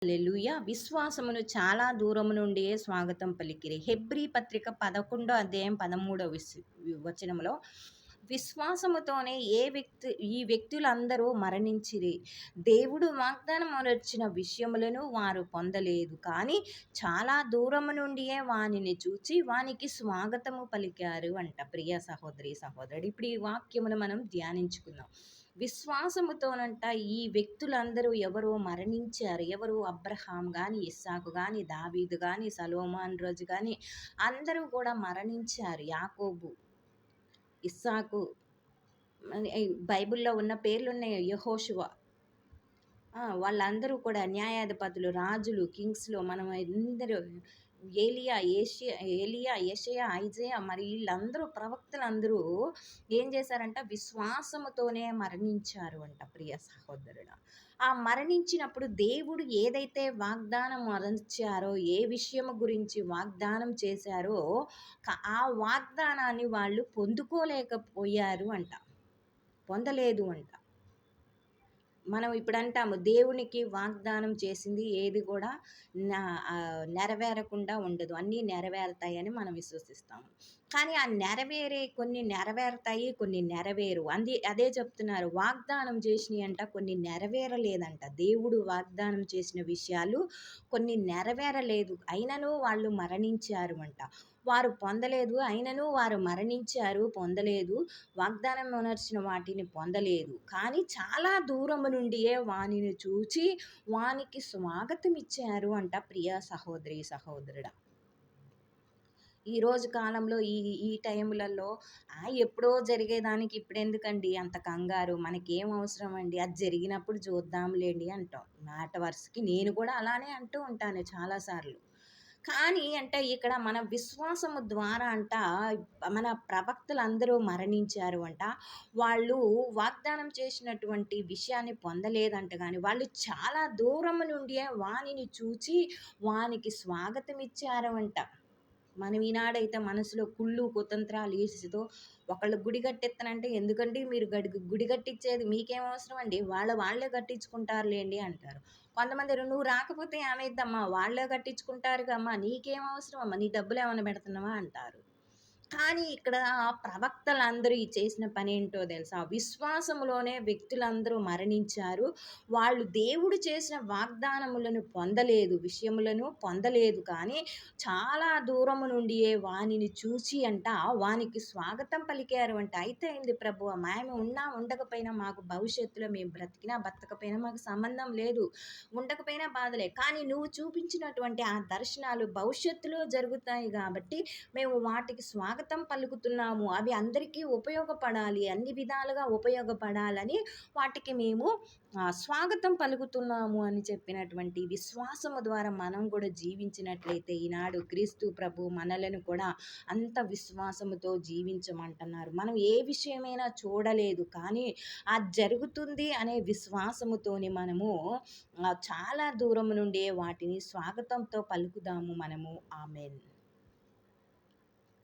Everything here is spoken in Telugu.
హల్లెలూయా! విశ్వాసమును చాలా దూరము నుండియే స్వాగతం పలికిరి. హెబ్రీ పత్రిక 11 అధ్యాయం 13 వచనములో విశ్వాసముతోనే ఈ వ్యక్తులందరూ మరణించిరి. దేవుడు వాగ్దానమునిచ్చిన విషయములను వారు పొందలేదు. కానీ చాలా దూరము నుండియే వానిని చూచి వానికి స్వాగతము పలికారు అంట. ప్రియ సహోదరి, సహోదరుడు. ఇప్పుడు ఈ వాక్యమును మనం ధ్యానించుకుందాం. విశ్వాసముతోనంట ఈ వ్యక్తులందరూ ఎవరో మరణించారు. ఎవరు? అబ్రహాం గాని, ఇస్సాకు గాని, దావీదు గాని, సొలొమోను రాజు గాని అందరూ కూడా మరణించారు. యాకోబు, ఇస్సాకు, బైబిల్‌లో ఉన్న పేర్లున్నాయి. యెహోషువ, వాళ్ళందరూ కూడా న్యాయాధిపతులు, రాజులు, కింగ్స్‌లో మనం అందరూ ఏలియా, యెషయా, ఐజయా మరి వీళ్ళందరూ ప్రవక్తలందరూ ఏం చేశారంట? విశ్వాసముతోనే మరణించారు అంట. ప్రియ సహోదరుడా, ఆ మరణించినప్పుడు దేవుడు ఏదైతే వాగ్దానం మరణించారో, ఏ విషయము గురించి వాగ్దానం చేశారో ఆ వాగ్దానాన్ని వాళ్ళు పొందుకోలేకపోయారు అంట. పొందలేదు అంట. మనం ఇప్పుడు అంటాము దేవునికి వాగ్దానం చేసింది ఏది కూడా నెరవేరకుండా ఉండదు, అన్నీ నెరవేరుతాయని మనం విశ్వసిస్తాము. కానీ ఆ కొన్ని నెరవేరుతాయి, కొన్ని నెరవేరు. అదే చెప్తున్నారు, వాగ్దానం చేసినవి అంట కొన్ని నెరవేరలేదంట. దేవుడు వాగ్దానం చేసిన విషయాలు కొన్ని నెరవేరలేదు, అయినను వాళ్ళు మరణించారు అంట. వారు పొందలేదు, అయినను వారు మరణించారు, పొందలేదు. వాగ్దానం ఉనర్చిన వాటిని పొందలేదు. కానీ చాలా దూరము నుండియే వానిని చూచి వానికి స్వాగతం ఇచ్చారు అంట. ప్రియ సహోదరి, సహోదరుడా, ఈరోజు కాలంలో ఈ టైములలో ఎప్పుడో జరిగేదానికి ఇప్పుడెందుకండి అంత కంగారు, మనకేం అవసరం అండి, అది జరిగినప్పుడు చూద్దాంలేండి అంటాం. మాట వరుసకి నేను కూడా అలానే అంటూ ఉంటాను చాలాసార్లు. కానీ అంటే ఇక్కడ మన విశ్వాసము ద్వారా అంట మన ప్రవక్తలందరూ మరణించారు అంట. వాళ్ళు వాగ్దానం చేసినటువంటి విషయాన్ని పొందలేదంట. కానీ వాళ్ళు చాలా దూరము నుండియే వానిని చూచి వానికి స్వాగతం ఇచ్చారు అంట. మనం ఈనాడైతే మనసులో కుళ్ళు కుతంత్రాలు ఈసుతో ఒకళ్ళు గుడి కట్టెత్తనంటే, ఎందుకండి మీరు గుడి కట్టించేది, మీకేం అవసరం అండి, వాళ్ళే కట్టించుకుంటారులేండి అంటారు. కొంతమంది నువ్వు రాకపోతే ఏమైద్దమ్మా, వాళ్ళే కట్టించుకుంటారుగా అమ్మా, నీకేం అవసరం అమ్మా, నీ డబ్బులు ఏమైనా పెడుతున్నావా అంటారు. కానీ ఇక్కడ ప్రవక్తలందరూ ఈ చేసిన పని ఏంటో తెలుసా? విశ్వాసములోనే వ్యక్తులందరూ మరణించారు. వాళ్ళు దేవుడు చేసిన వాగ్దానములను పొందలేదు, విషయములను పొందలేదు. కానీ చాలా దూరము నుండియే వానిని చూచి అంట వానికి స్వాగతం పలికారు అంట. అయితే అయింది ప్రభువా, మేము ఉన్నా ఉండకపోయినా, మాకు భవిష్యత్తులో మేము బ్రతికినా బతకపోయినా మాకు సంబంధం లేదు, ఉండకపోయినా బాధలే. కానీ నువ్వు చూపించినటువంటి ఆ దర్శనాలు భవిష్యత్తులో జరుగుతాయి కాబట్టి మేము వాటికి స్వాగతం పలుకుతున్నాము. అవి అందరికీ ఉపయోగపడాలి, అన్ని విధాలుగా ఉపయోగపడాలని వాటికి మేము స్వాగతం పలుకుతున్నాము అని చెప్పినటువంటి విశ్వాసము ద్వారా మనం కూడా జీవించినట్లయితే ఈనాడు క్రీస్తు ప్రభు మనలను కూడా అంత విశ్వాసముతో జీవించమంటున్నారు. మనం ఏ విషయమైనా చూడలేదు, కానీ అది జరుగుతుంది అనే విశ్వాసముతోని మనము చాలా దూరం నుండే వాటిని స్వాగతంతో పలుకుదాము మనము. ఆమేన్.